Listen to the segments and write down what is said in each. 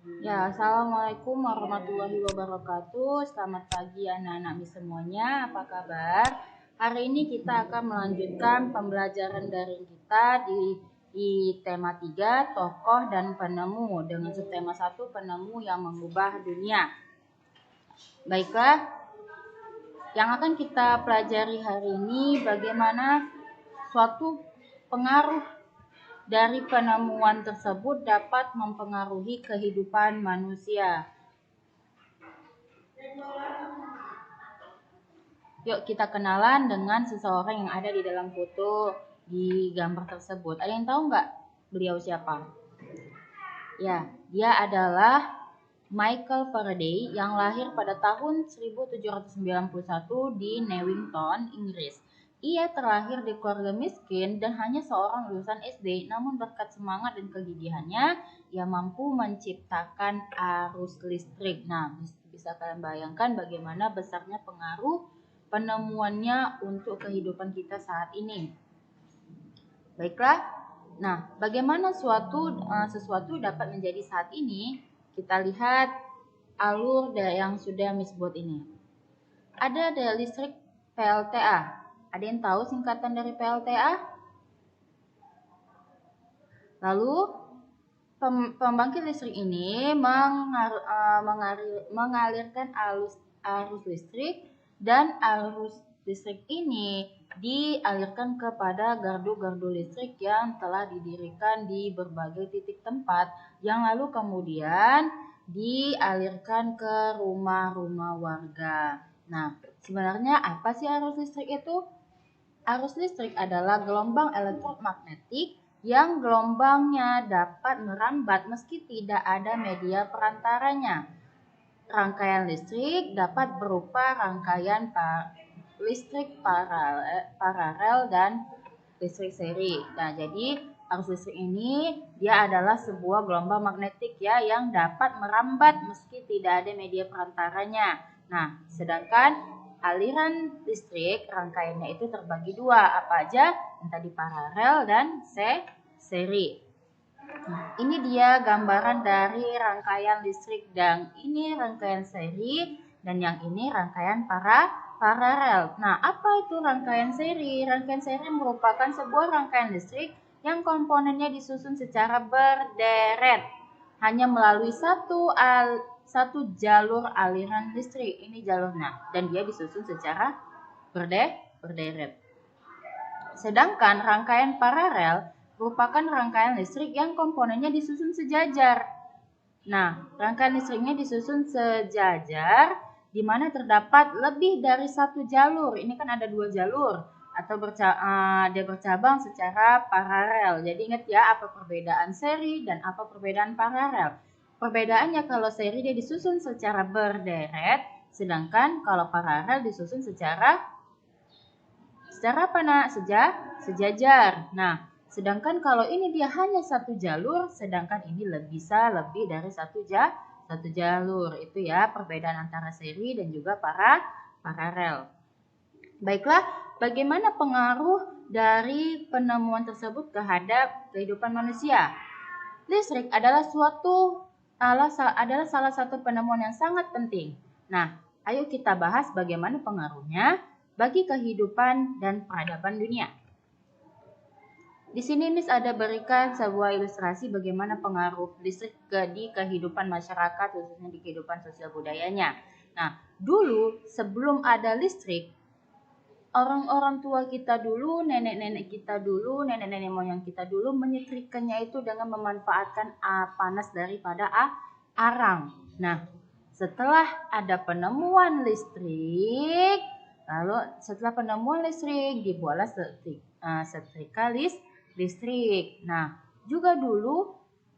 Ya, assalamualaikum warahmatullahi wabarakatuh. Selamat pagi anak-anak semuanya. Apa kabar? Hari ini kita akan melanjutkan pembelajaran daring kita di tema 3, tokoh dan penemu, dengan subtema 1, penemu yang mengubah dunia. Baiklah, yang akan kita pelajari hari ini bagaimana suatu pengaruh dari penemuan tersebut dapat mempengaruhi kehidupan manusia. Yuk kita kenalan dengan seseorang yang ada di dalam foto di gambar tersebut. Ada yang tahu nggak beliau siapa? Ya, dia adalah Michael Faraday yang lahir pada tahun 1791 di Newington, Inggris. Ia terlahir di keluarga miskin dan hanya seorang lulusan SD, namun berkat semangat dan kegigihannya, ia mampu menciptakan arus listrik. Nah, bisa kalian bayangkan bagaimana besarnya pengaruh penemuannya untuk kehidupan kita saat ini. Baiklah, nah bagaimana sesuatu dapat menjadi saat ini? Kita lihat alur yang sudah Miss buat ini. Ada daya listrik PLTA. Ada yang tahu singkatan dari PLTA? Lalu pembangkit listrik ini mengalirkan arus listrik, dan arus listrik ini dialirkan kepada gardu-gardu listrik yang telah didirikan di berbagai titik tempat, yang lalu kemudian dialirkan ke rumah-rumah warga. Nah, sebenarnya apa sih arus listrik itu? Arus listrik adalah gelombang elektromagnetik yang gelombangnya dapat merambat meski tidak ada media perantaranya. Rangkaian listrik dapat berupa rangkaian listrik paralel dan listrik seri. Nah, jadi arus listrik ini dia adalah sebuah gelombang magnetik ya yang dapat merambat meski tidak ada media perantaranya. Nah, sedangkan aliran listrik rangkaiannya itu terbagi dua, apa aja? Yang tadi paralel dan seri. Nah, ini dia gambaran dari rangkaian listrik, dan ini rangkaian seri, dan yang ini rangkaian paralel. Nah, apa itu rangkaian seri? Rangkaian seri merupakan sebuah rangkaian listrik yang komponennya disusun secara berderet, hanya melalui satu jalur aliran listrik. Ini jalurnya, dan dia disusun secara berderet. Sedangkan rangkaian paralel merupakan rangkaian listrik yang komponennya disusun sejajar. Nah, rangkaian listriknya disusun sejajar di mana terdapat lebih dari satu jalur. Ini kan ada dua jalur atau dia bercabang secara paralel. Jadi ingat ya, apa perbedaan seri dan apa perbedaan paralel. Perbedaannya, kalau seri dia disusun secara berderet, sedangkan kalau paralel disusun secara apa nak? Sejajar. Nah, sedangkan kalau ini dia hanya satu jalur, sedangkan ini bisa lebih dari satu jalur. Itu ya perbedaan antara seri dan juga paralel. Baiklah, bagaimana pengaruh dari penemuan tersebut terhadap kehidupan manusia? Listrik adalah salah satu penemuan yang sangat penting. Nah, ayo kita bahas bagaimana pengaruhnya bagi kehidupan dan peradaban dunia. Di sini Miss ada berikan sebuah ilustrasi bagaimana pengaruh listrik di kehidupan masyarakat, khususnya di kehidupan sosial budayanya. Nah, dulu sebelum ada listrik, orang-orang tua kita dulu, nenek-nenek kita dulu, nenek-nenek moyang kita dulu menyetrikanya itu dengan memanfaatkan panas daripada arang. Nah, setelah ada penemuan listrik, dibuatlah setrika listrik. Nah, juga dulu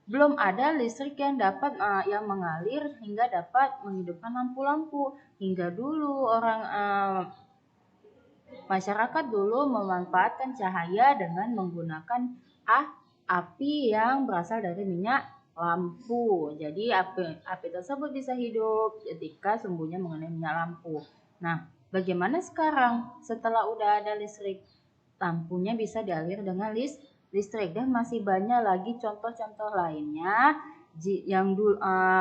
belum ada listrik yang yang mengalir hingga dapat menghidupkan lampu-lampu. Hingga dulu masyarakat dulu memanfaatkan cahaya dengan menggunakan api yang berasal dari minyak lampu. Jadi api tersebut bisa hidup ketika sumbunya mengenai minyak lampu. Nah, bagaimana sekarang setelah udah ada listrik? Lampunya bisa dialir dengan listrik, dan masih banyak lagi contoh-contoh lainnya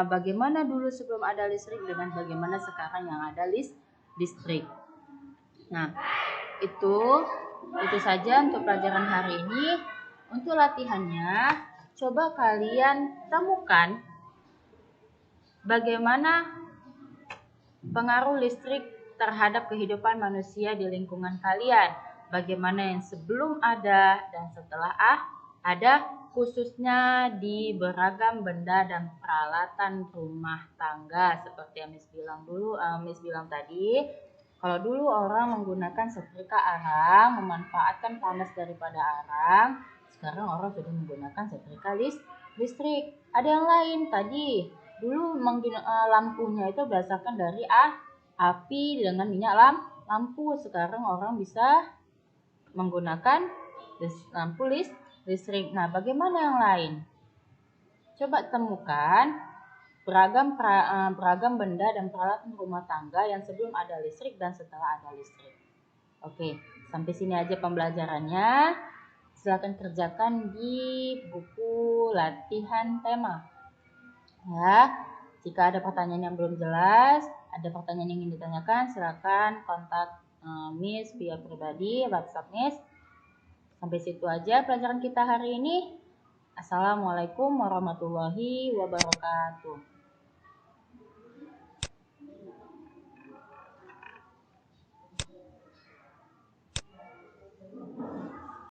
bagaimana dulu sebelum ada listrik dengan bagaimana sekarang yang ada listrik. Nah, itu saja untuk pelajaran hari ini. Untuk latihannya, coba kalian temukan bagaimana pengaruh listrik terhadap kehidupan manusia di lingkungan kalian. Bagaimana yang sebelum ada dan setelah ada, khususnya di beragam benda dan peralatan rumah tangga. Seperti yang Miss bilang tadi, kalau dulu orang menggunakan setrika arang, memanfaatkan panas daripada arang, sekarang orang sudah menggunakan setrika listrik. Ada yang lain tadi, dulu lampunya itu berdasarkan dari api dengan minyak lampu. Sekarang orang bisa menggunakan lampu listrik. Nah, bagaimana yang lain? Coba temukan beragam benda dan peralatan rumah tangga yang sebelum ada listrik dan setelah ada listrik. Oke, sampai sini aja pembelajarannya. Silakan kerjakan di buku latihan tema. Ya, jika ada pertanyaan yang belum jelas, ada pertanyaan yang ingin ditanyakan, silakan kontak Miss via pribadi, WhatsApp Miss. Sampai situ aja pelajaran kita hari ini. Assalamualaikum warahmatullahi wabarakatuh.